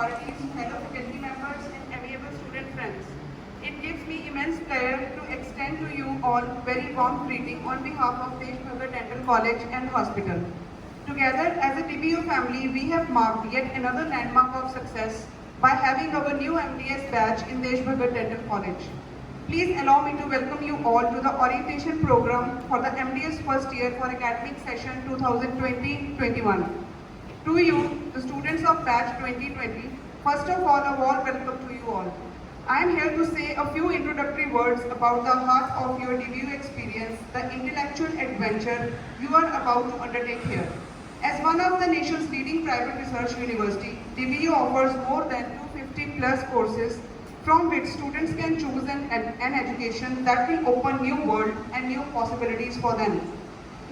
authorities, fellow faculty members, and amiable student friends. It gives me immense pleasure to extend to you all very warm greeting on behalf of Desh Bhagat Dental College and Hospital. Together, as a DBU family, we have marked yet another landmark of success by having our new MDS batch in Desh Bhagat Dental College. Please allow me to welcome you all to the orientation program for the MDS first year for academic session 2020-21. To you, the students of batch 2020, first of all, a warm welcome to you all. I am here to say a few introductory words about the heart of your DBU experience, the intellectual adventure you are about to undertake here. As one of the nation's leading private research university, DBU offers more than 250 plus courses from which students can choose an education that will open new world and new possibilities for them.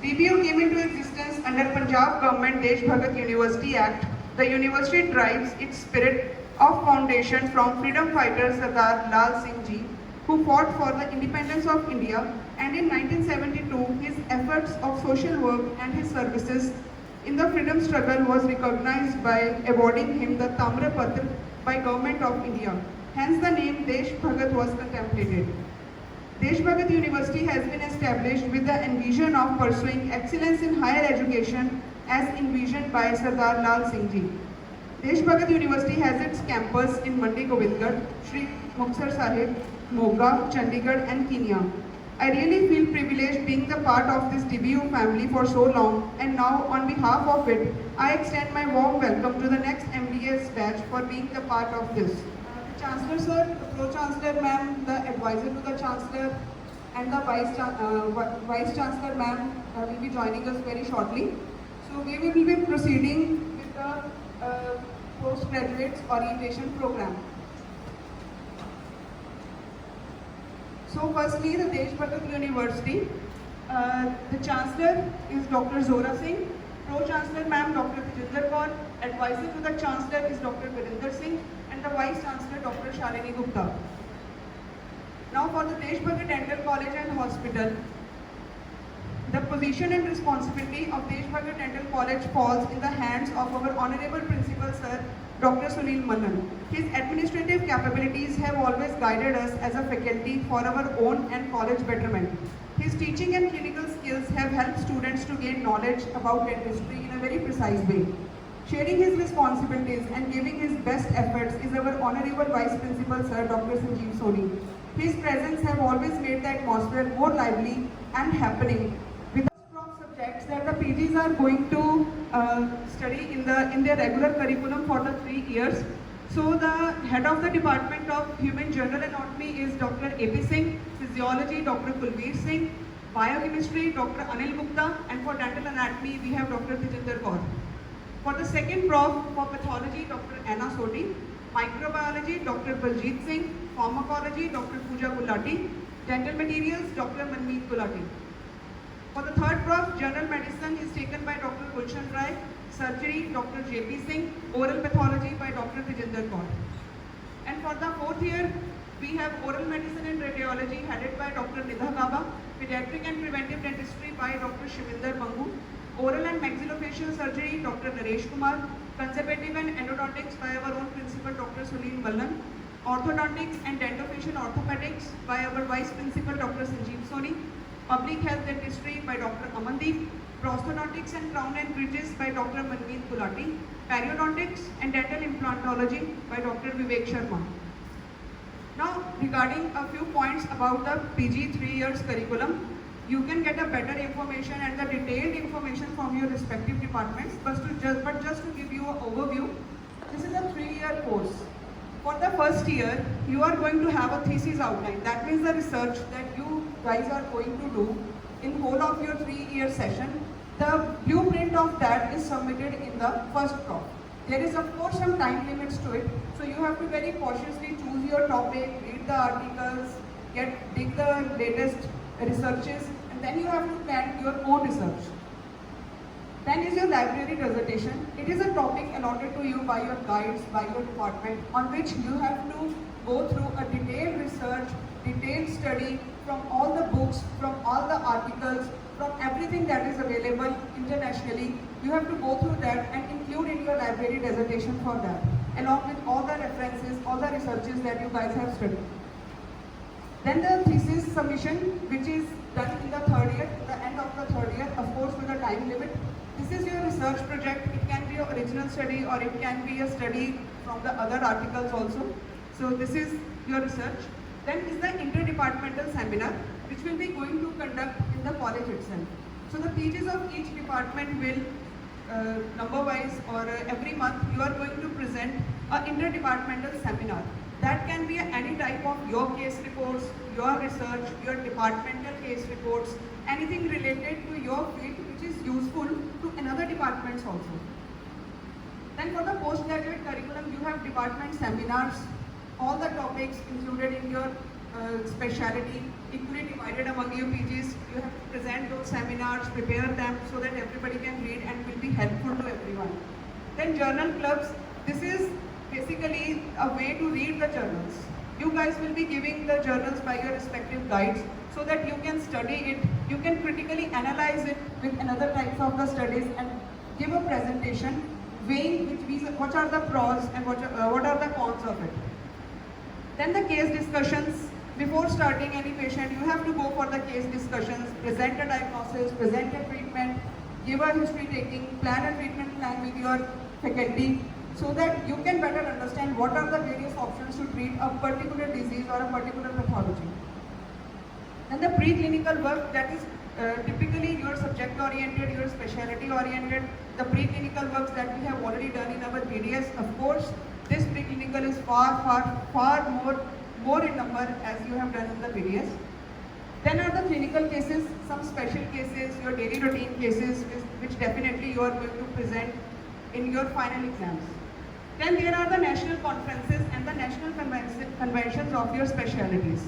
DBU came into existence under Punjab Government Desh Bhagat University Act. The university drives its spirit of foundation from freedom fighter Sardar Lal Singh Ji, who fought for the independence of India, and in 1972 his efforts of social work and his services in the freedom struggle was recognized by awarding him the Tamra Patra by Government of India. Hence the name Desh Bhagat was contemplated. Desh Bhagat University has been established with the envision of pursuing excellence in higher education as envisioned by Sardar Lal Singh Ji. Desh Bhagat University has its campus in Mandi Govindgarh, Sri Muktsar Sahib, Moga, Chandigarh and Kenya. I really feel privileged being the part of this DBU family for so long, and now on behalf of it, I extend my warm welcome to the next MDS batch for being the part of this. The Chancellor Sir, the Pro-Chancellor Ma'am, the Advisor to the Chancellor and the Vice Chancellor Ma'am will be joining us very shortly. So we will be proceeding with the postgraduates orientation program. So firstly, the Desh Bhagat University, the Chancellor is Dr. Zora Singh, Pro-Chancellor Ma'am Dr. Tejinder Kaur, Advisor to the Chancellor is Dr. Virinder Singh, and the Vice Chancellor Dr. Shalini Gupta. Now for the Desh Bhagat Dental College and Hospital, the position and responsibility of Desh Bhagat Dental College falls in the hands of our Honorable Principal Sir, Dr. Sunil Manan. His administrative capabilities have always guided us as a faculty for our own and college betterment. His teaching and clinical skills have helped students to gain knowledge about dentistry in a very precise way. Sharing his responsibilities and giving his best efforts is our Honorable Vice Principal Sir, Dr. Sanjeev Soni. His presence have always made the atmosphere more lively and happening. Subjects that the PGs are going to study in their regular curriculum for the 3 years. So the head of the Department of Human General Anatomy is Dr. A.P. Singh, Physiology Dr. Kulveer Singh, Biochemistry Dr. Anil Gupta, and for Dental Anatomy we have Dr. Tejinder Kaur. For the second prof, for Pathology Dr. Anna Soti, Microbiology Dr. Baljeet Singh, Pharmacology Dr. Pooja Gulati, Dental Materials Dr. Manmeet Gulati. For the third prof, General Medicine is taken by Dr. Gulshan Rai, Surgery Dr. J.P. Singh, Oral Pathology by Dr. Tejinder Kaur. And for the fourth year, we have Oral Medicine and Radiology headed by Dr. Nidha Gaba, Pediatric and Preventive Dentistry by Dr. Shivinder Mangu, Oral and Maxillofacial Surgery Dr. Naresh Kumar, Conservative and Endodontics by our own Principal Dr. Sunil Mallan, Orthodontics and Dentofacial Orthopedics by our Vice Principal Dr. Sanjeev Soni, Public Health Dentistry by Dr. Amandeep, Prosthodontics and Crown and Bridges by Dr. Manmeet Gulati, Periodontics and Dental Implantology by Dr. Vivek Sharma. Now, regarding a few points about the PG 3 years curriculum, you can get a better information and the detailed information from your respective departments, but just to give you an overview, this is a 3-year course. For the first year, you are going to have a thesis outline. That means the research that you guys are going to do in whole of your 3-year session. The blueprint of that is submitted in the first prof. There is of course some time limits to it, so you have to very cautiously choose your topic, read the articles, dig the latest researches, and then you have to plan your own research. Then is your library dissertation. It is a topic allotted to you by your guides, by your department, on which you have to go through a detailed research, detailed study from all the books, from all the articles, from everything that is available internationally. You have to go through that and include in your library dissertation for that. along with all the references, all the researches that you guys have studied. Then the thesis submission, which is done in the third year, the end of the third year, of course with a time limit. This is your research project. It can be your original study or it can be a study from the other articles also. So this is your research. Then is the interdepartmental seminar, which will be going to conduct in the college itself. So the pages of each department will, number-wise or every month, you are going to present an interdepartmental seminar. That can be any type of your case reports, your research, your departmental case reports, anything related to your field which is useful to another departments also. Then for the postgraduate curriculum, you have department seminars, all the topics included in your specialty, equally divided among your PGs. You have to present those seminars, prepare them so that everybody can read and will be helpful to everyone. Then journal clubs, this is basically a way to read the journals. You guys will be giving the journals by your respective guides so that you can study it, you can critically analyze it with another types of the studies and give a presentation weighing what are the pros and what are the cons of it. Then the case discussions. Before starting any patient, you have to go for the case discussions, present a diagnosis, present a treatment, give a history taking, plan a treatment plan with your faculty so that you can better understand what are the various options to treat a particular disease or a particular pathology. And the preclinical work, that is typically your subject oriented, your specialty oriented. The preclinical works that we have already done in our PDS, of course, this preclinical is far more in number as you have done in the PDS. Then are the clinical cases, some special cases, your daily routine cases, which definitely you are going to present in your final exams. Then there are the national conferences and the national conventions of your specialties.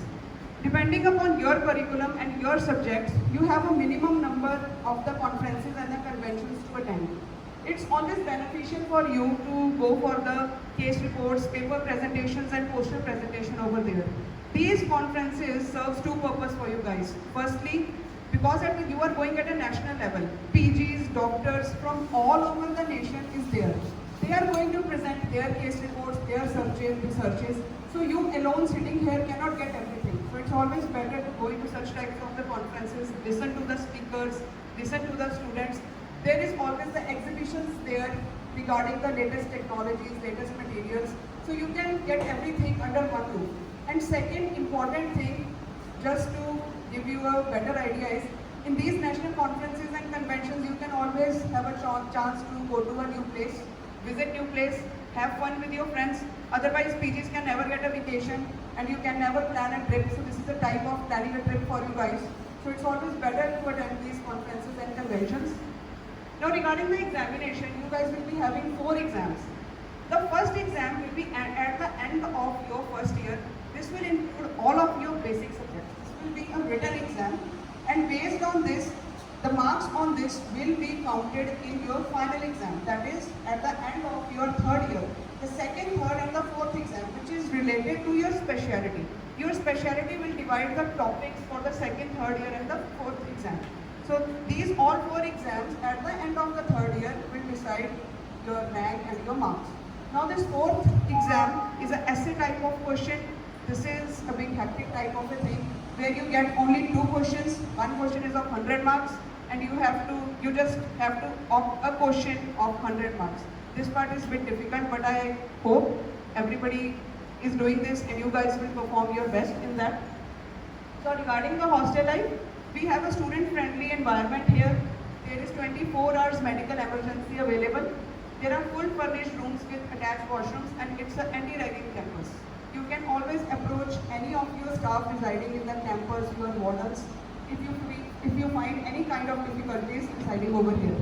Depending upon your curriculum and your subjects, you have a minimum number of the conferences and the conventions to attend. It's always beneficial for you to go for the case reports, paper presentations and poster presentation over there. These conferences serves two purposes for you guys. Firstly, because you are going at a national level, PGs, doctors from all over the nation is there. They are going to present their case reports, their researches. So you alone sitting here cannot get everything. So it's always better to go into such types of the conferences, listen to the speakers, listen to the students. There is always the exhibitions there regarding the latest technologies, latest materials. So you can get everything under one roof. And second important thing, just to give you a better idea, is in these national conferences and conventions, you can always have a chance to go to a new place, visit new place, have fun with your friends. Otherwise, PGs can never get a vacation and you can never plan a trip. So this is the type of planning a trip for you guys. So it's always better to attend these conferences and conventions. Now regarding the examination, you guys will be having 4 exams. The first exam will be at the end of your first year. This will include all of your basic subjects. This will be a written exam, and based on this, the marks on this will be counted in your final exam. That is at the end of your third year. The second, third and the fourth exam, which is related to your specialty. Your specialty will divide the topics for the second, third year and the fourth exam. So these all 4 exams at the end of the third year will decide your rank and your marks. Now this fourth exam is an essay type of question. This is a big hectic type of a thing where you get only 2 questions. One question is of 100 marks and you just have to opt a question of 100 marks. This part is a bit difficult, but I hope everybody is doing this and you guys will perform your best in that. So regarding the hostel life, we have a student-friendly environment here. There is 24 hours medical emergency available. There are full furnished rooms with attached washrooms and it's an anti-ragging campus. You can always approach any of your staff residing in the campus, your wardens, if you find any kind of difficulties residing over here.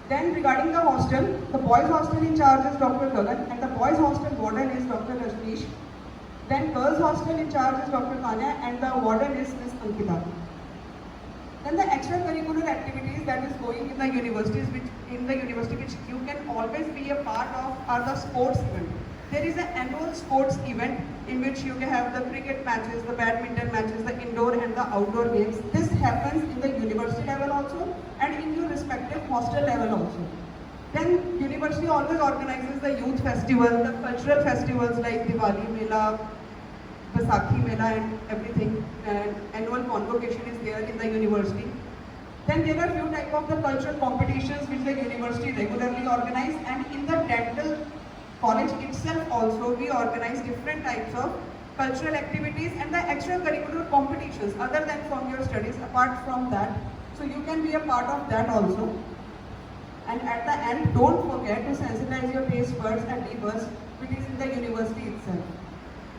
Then regarding the hostel, the boys hostel in charge is Dr. Gagan and the boys hostel warden is Dr. Rajneesh. Then girls hostel in charge is Dr. Kanya and the warden is Ms. Ankita. Then the extracurricular activities that is going in the universities, which you can always be a part of, are the sports event. There is an annual sports event in which you can have the cricket matches, the badminton matches, the indoor and the outdoor games. This happens in the university level also and in your respective hostel level also. Then university always organizes the youth festival, the cultural festivals like Diwali Mela, Baisakhi Mela and everything. And annual convocation is there in the university. Then there are few type of the cultural competitions which the university regularly organize, and in the dental college itself also we organize different types of cultural activities and the extracurricular competitions other than from your studies, apart from that. So you can be a part of that also. And at the end, don't forget to sensitize your taste buds and levers, which is in the university itself.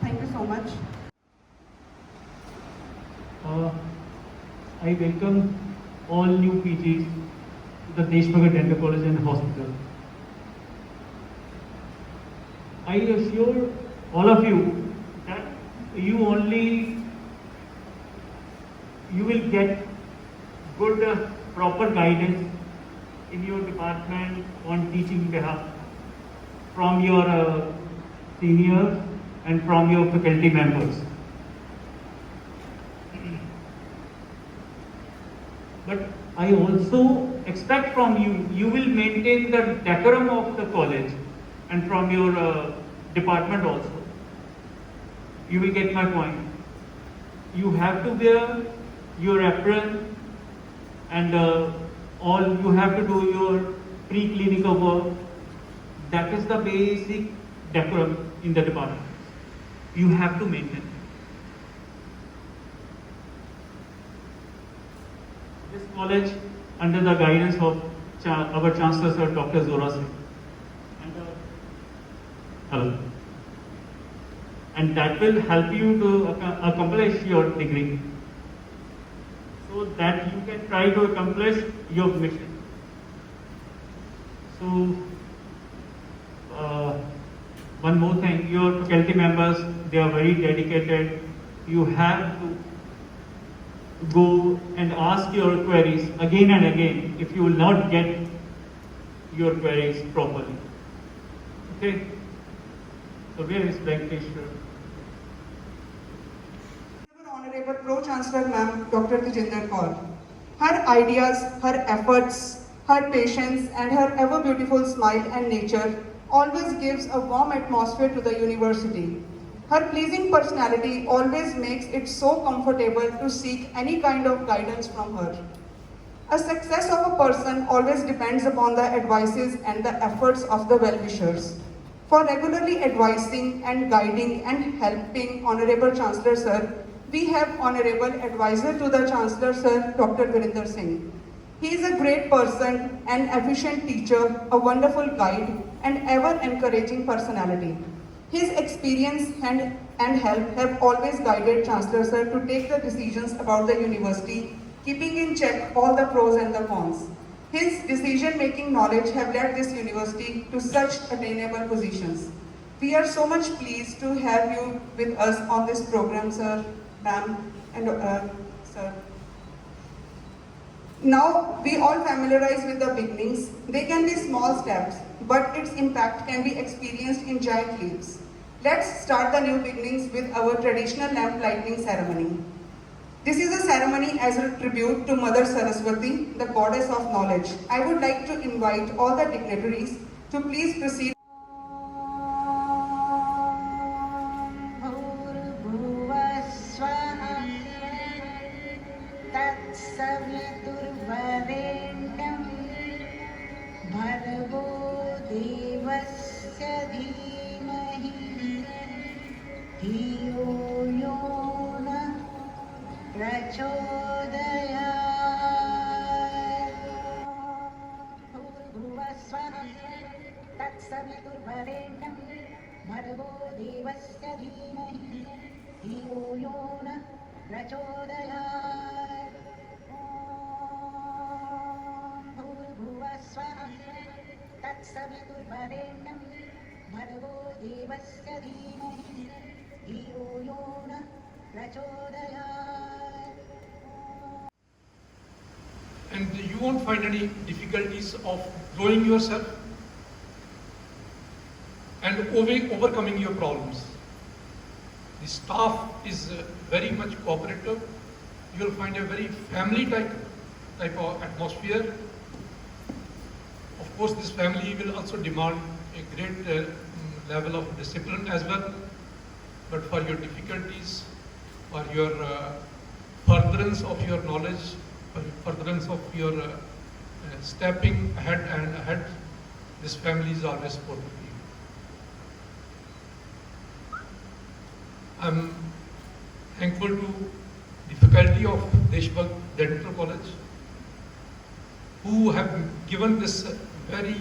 Thank you so much. I welcome all new PGs to the Deshbhagat Dental College and Hospital. I assure all of you that you will get good, proper guidance in your department on teaching behalf from your seniors and from your faculty members. But I also expect from you, you will maintain the decorum of the college and from your department also. You will get my point. You have to wear your apron and all you have to do your pre-clinical work. That is the basic decorum in the department. You have to maintain. This college, under the guidance of our Chancellor Sir Dr. Zora Singh, and that will help you to accomplish your degree, so that you can try to accomplish your mission. So, one more thing, your faculty members, they are very dedicated. You have to go and ask your queries again and again if you will not get your queries properly. Okay? So where is Venkateshwar? Honorable Pro-Chancellor Ma'am Dr. Tejinder Kaur. Her ideas, her efforts, her patience and her ever beautiful smile and nature always gives a warm atmosphere to the university. Her pleasing personality always makes it so comfortable to seek any kind of guidance from her. A success of a person always depends upon the advices and the efforts of the well-wishers. For regularly advising and guiding and helping Honorable Chancellor Sir, we have Honorable Advisor to the Chancellor Sir, Dr. Virinder Singh. He is a great person, an efficient teacher, a wonderful guide, and ever-encouraging personality. His experience and help have always guided Chancellor Sir to take the decisions about the university, keeping in check all the pros and the cons. His decision-making knowledge have led this university to such attainable positions. We are so much pleased to have you with us on this program, sir, ma'am, and sir. Now, we all familiarize with the beginnings. They can be small steps, but its impact can be experienced in giant leaps. Let's start the new beginnings with our traditional lamp lighting ceremony. This is a ceremony as a tribute to Mother Saraswati, the goddess of knowledge. I would like to invite all the dignitaries to please proceed. भर्गो देवस्य धीमहि धियो यो नः प्रचोदयात् भूर्भुवः स्वः तत्सवितुर्वरेण्यं भर्गो देवस्य धीमहि धियो यो नः प्रचोदयात् भूर्भुवः स्वः तत्सवितुर्वरेण्यं भर्गो देवस्य धीमहि धियो यो नः प्रचोदयात्. And you won't find any difficulties of growing yourself and overcoming your problems. The staff is very much cooperative. You will find a very family type of atmosphere. Of course, this family will also demand a great level of discipline as well. But for your difficulties, for your furtherance of your knowledge, for furtherance of your stepping ahead and ahead, this family is always supportive of you. I'm thankful to the faculty of Deshbhakt Dental College, who have given this very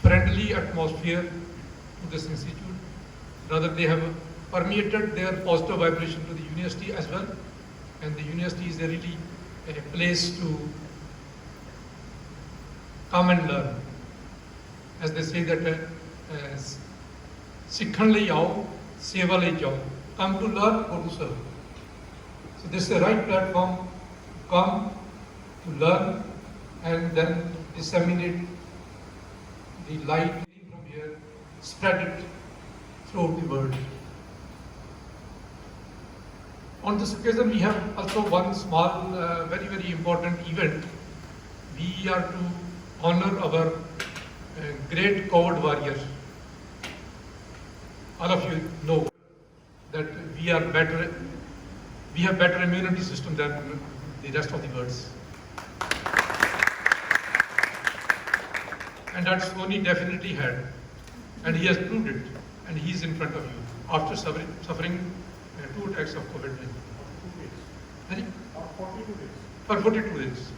friendly atmosphere to this institute. Rather, they have permeated their positive vibration to the university as well. And the university is really a place to come and learn. As they say that, Sikhan lai aao, seva lai jao. Come to learn, go to serve. So this is the right platform to come, to learn, and then disseminate the light from here, spread it throughout the world. On this occasion, we have also one small, very, very important event. We are to honor our great COVID warrior. All of you know that we have better immunity system than the rest of the world. And that Sony definitely had. And he has proved it. And he is in front of you after suffering 2 attacks of COVID-19. For 42 days.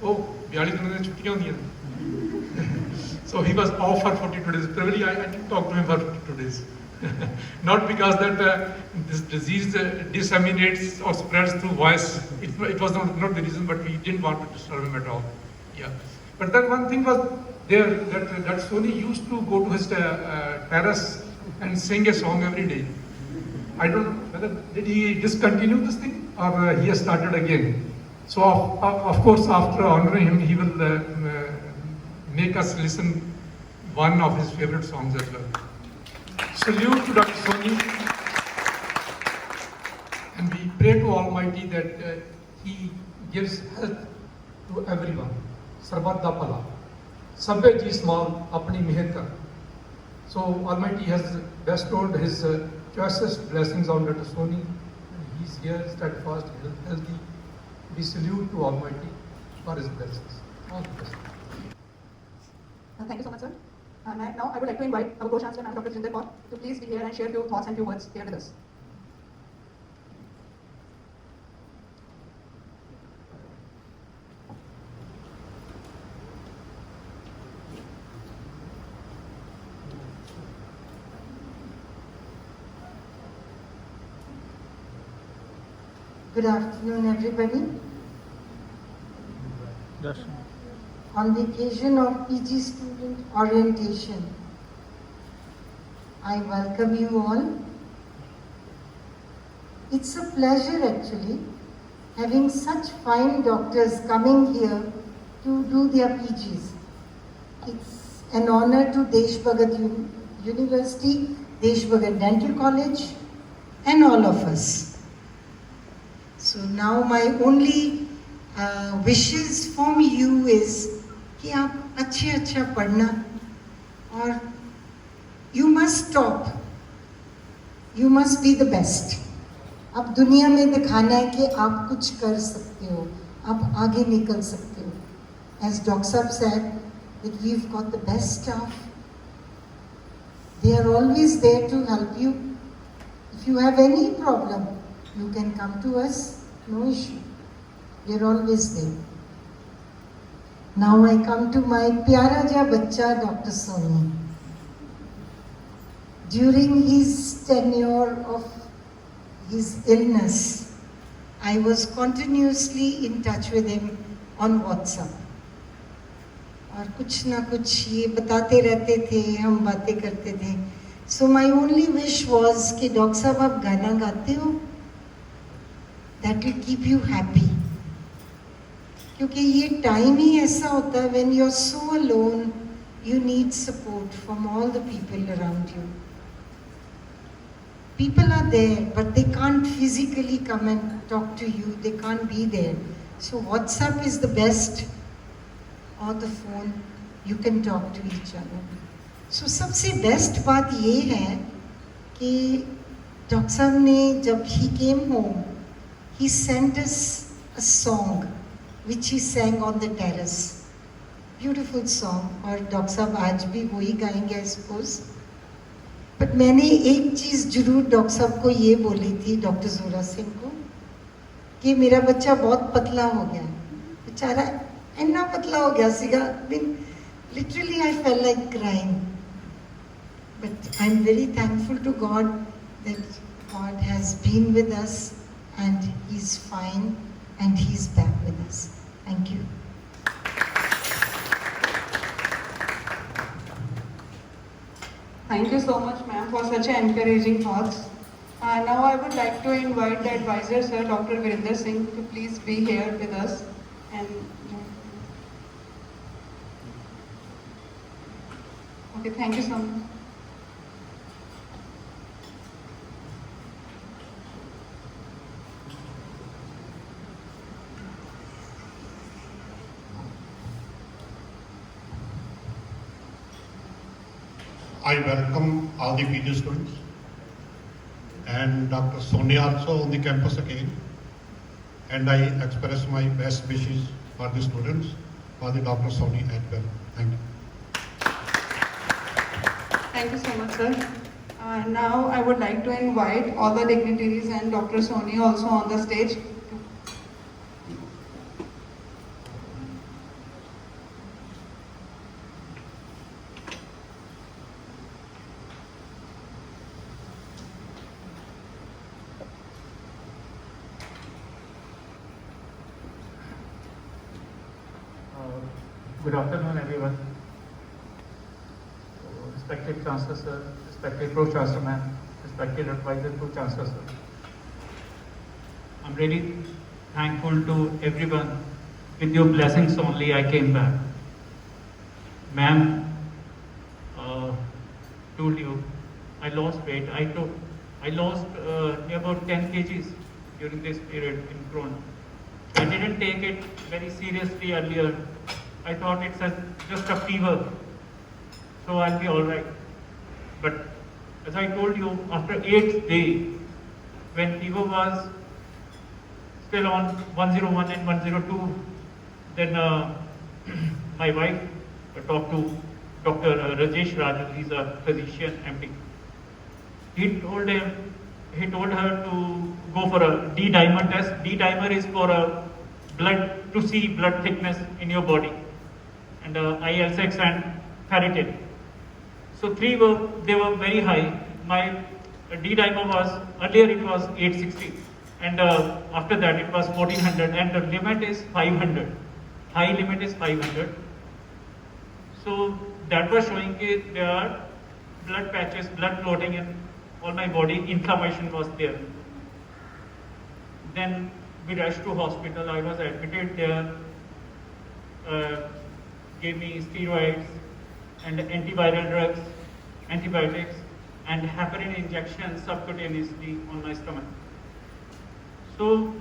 Oh, 42 days छुट्टियां होंदियां. So he was off for 42 days. Probably I didn't talk to him for 42 days. Not because that this disease disseminates or spreads through voice. It was not the reason, but we didn't want to disturb him at all. Yeah. But then one thing was there that Sony used to go to his terrace and sing a song every day. I don't know whether did he discontinue this thing or he has started again. So of course, after honoring him, he will make us listen one of his favorite songs as well. Salute to Dr. Sony, and we pray to Almighty that He gives health to everyone. Sarbat da pala. Sabbe ji small, apni meher kar. So Almighty has bestowed His choicest blessings on Dr. Sony. He's here, steadfast, healthy. We salute to Almighty for His blessings. All the best. Thank you so much, sir. Now I would like to invite our Pro-Chancellor, Ma'am Dr. Tajinder Kaur, to please be here and share a few thoughts and few words here with us. Good afternoon, everybody. On the occasion of PG student orientation, I welcome you all. It's a pleasure actually having such fine doctors coming here to do their PGs. It's an honor to Deshbhakt University, Deshbhakt Dental College, and all of us. So now my only wishes from you is कि आप अच्छा पढ़ना और you must top, you must be the best. अब दुनिया में दिखाना है कि आप कुछ कर सकते हो, आप आगे निकल सकते हो. As Dr. Sahab said, that we've got the best staff. They are always there to help you. If you have any problem, you can come to us, no issue. We are always there. Now I come to my pyara ja bachcha, Dr. Sony. During his tenure of his illness, I was continuously in touch with him on WhatsApp. और कुछ ना कुछ ये बताते रहते थे, हम बातें करते थे. So my only wish was कि डॉक्टर साहब आप गाना गाते हो? That will keep you happy. क्योंकि ये टाइम ही ऐसा होता है when you're so alone, you need support from all the people around you. People are there, but they can't physically come and talk to you. They can't be there. So WhatsApp is the best or the phone, you can talk to each other. So सबसे best बात ये है कि doctor साहब ने जब he came home, he sent us a song which he sang on the terrace. Beautiful song. और doctor साहब आज भी वही गाएंगे I suppose. बट मैंने एक चीज़ जरूर डॉक्टर साहब को ये बोली थी, डॉक्टर जोरा सिंह को, कि मेरा बच्चा बहुत पतला हो गया, बेचारा इतना पतला हो गया सीगा, literally I fell like crying, but I am very thankful to God that God has been with us and he is fine and he is back with us. Thank you. Thank you so much, ma'am, for such encouraging thoughts. Now I would like to invite the advisor, sir, Dr. Virinder Singh, to please be here with us. And okay, thank you so much. I welcome all the PG students and Dr. Sonia also on the campus again, and I express my best wishes for the students, for the Dr. Sonia as well. Thank you. Thank you so much, sir. Now I would like to invite all the dignitaries and Dr. Sonia also on the stage. Good afternoon, everyone. Respected Chancellor Sir, respected Pro-Chancellor Ma'am, respected Advisor Pro-Chancellor Sir. I'm really thankful to everyone. With your blessings only, I came back. Ma'am told you, I lost weight. I lost near about 10 kgs during this period in Corona. I didn't take it very seriously earlier. I thought it's just a fever, so I'll be all right. But as I told you, after 8th day, when fever was still on 101 and 102, then my wife talked to Dr. Rajesh Raju. He's a physician, MD. He told her to go for a D-dimer test. D-dimer is for a to see blood thickness in your body, and IL-6 and ferritin. So they were very high. My D-dimer was, earlier it was 860, and after that it was 1400, and the limit is 500. High limit is 500. So that was showing that there are blood patches, blood clotting in all my body, inflammation was there. Then we rushed to hospital. I was admitted there, gave me steroids and antiviral drugs, antibiotics, and heparin injections subcutaneously on my stomach. So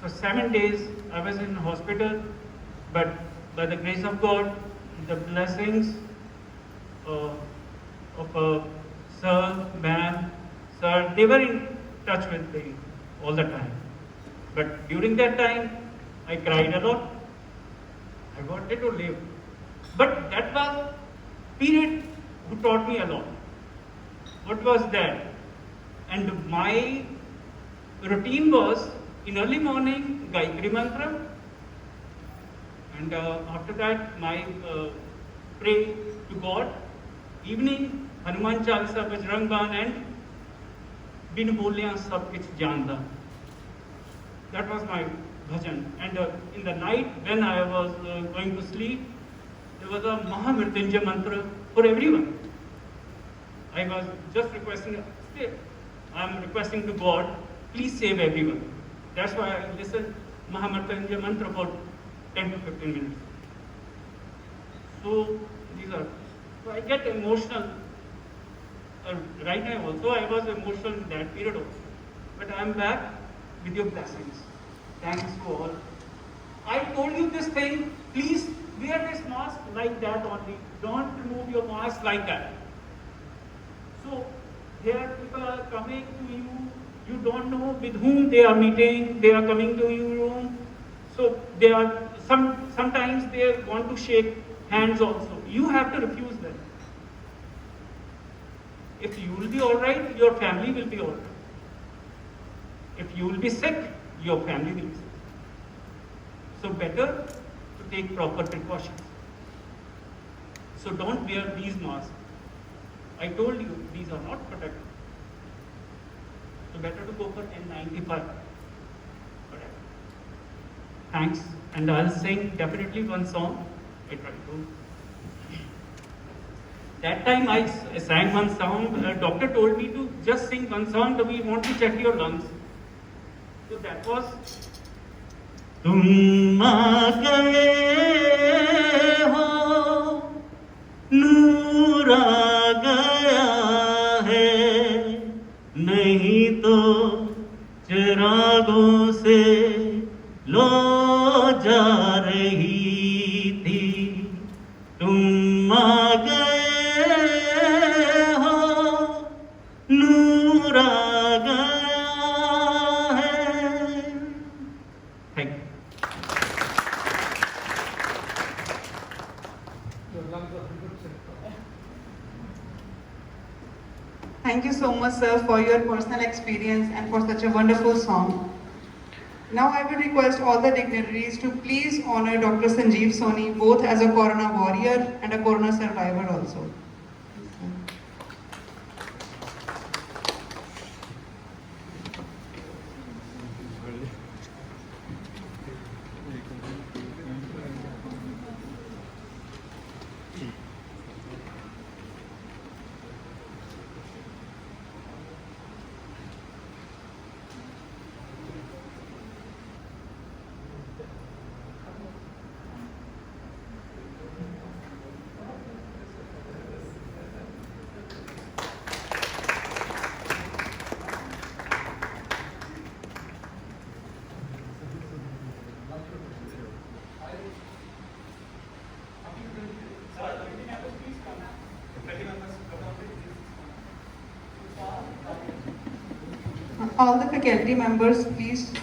for 7 days I was in hospital, but by the grace of God, the blessings of Sir, Ma'am, Sir, they were in touch with me all the time. But during that time, I cried a lot. I wanted to live. But that was period who taught me a lot. What was that? And my routine was, in early morning, Gayatri Mantra. And after that, my pray to God. Evening, Hanuman Chalisa, Bajrang Ban, and Bin Bolyan Sab Kich Janda. That was my bhajan. And in the night, when I was going to sleep, there was a Mahamrityunjay mantra for everyone. I was just requesting, I'm requesting to God, please save everyone. That's why I listened Mahamrityunjay mantra for 10 to 15 minutes. So so I get emotional. Right now also I was emotional in that period also. But I'm back with your blessings. Thanks to all. I told you this thing, please wear this mask like that only. Don't remove your mask like that. So here people are coming to you, you don't know with whom they are meeting, they are coming to your room. So they are, sometimes they want to shake hands also. You have to refuse them. If you will be alright, your family will be alright. If you will be sick, your family will be sick. So better to take proper precautions. So don't wear these masks. I told you, these are not protective. So better to go for N95. Whatever. Thanks. And I'll sing definitely one song. I try to. That time I sang one song. Doctor told me to just sing one song. We want to check your lungs. So that was. तुम आ गए हो, नूर आ गया है, नहीं तो चिरागों से लो जा रही थी. तुम आ गए हो, नूर आ गया है. Thank you. Thank you so much, sir, for your personal experience and for such a wonderful song. Now I will request all the dignitaries to please honor Dr. Sanjeev Soni, both as a Corona warrior and a Corona survivor also. All the faculty members, please.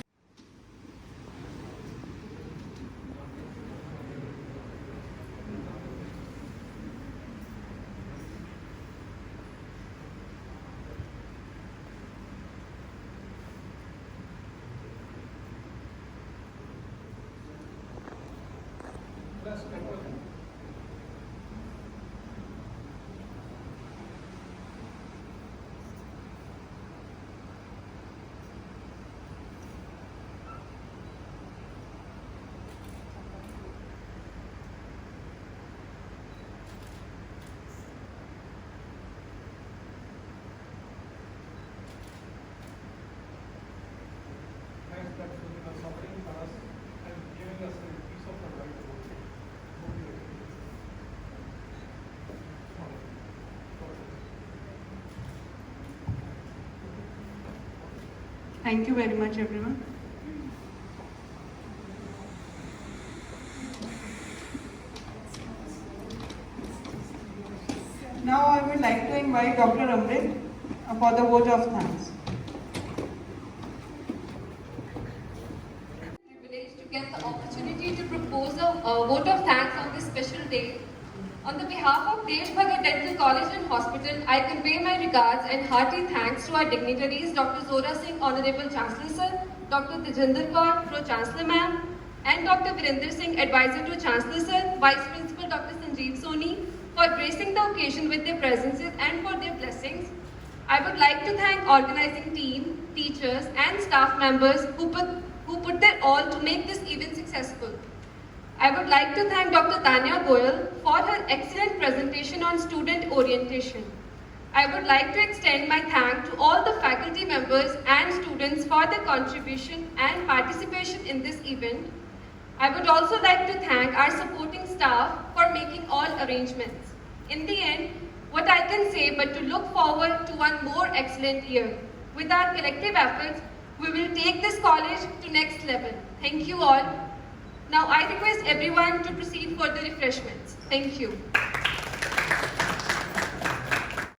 Thank you very much, everyone. Now I would like to invite Dr. Amrit for the vote of thanks. Privileged to get the opportunity to propose a vote of thanks on this special day. On the behalf of Desh Bhagat Dental College and Hospital, I convey my regards and hearty thanks to our dignitaries, Dr. Zora Singh, Honorable Chancellor Sir, Dr. Tejinder Kaur, Pro-Chancellor Ma'am, and Dr. Virender Singh, Advisor to Chancellor Sir, Vice Principal Dr. Sanjeev Soni, for gracing the occasion with their presences and for their blessings. I would like to thank organizing team, teachers and staff members who put their all to make this event successful. I would like to thank Dr. Tanya Goyal for her excellent presentation on student orientation. I would like to extend my thanks to all the faculty members and students for their contribution and participation in this event. I would also like to thank our supporting staff for making all arrangements. In the end, what I can say but to look forward to one more excellent year. With our collective efforts, we will take this college to next level. Thank you all. Now I request everyone to proceed for the refreshments. Thank you.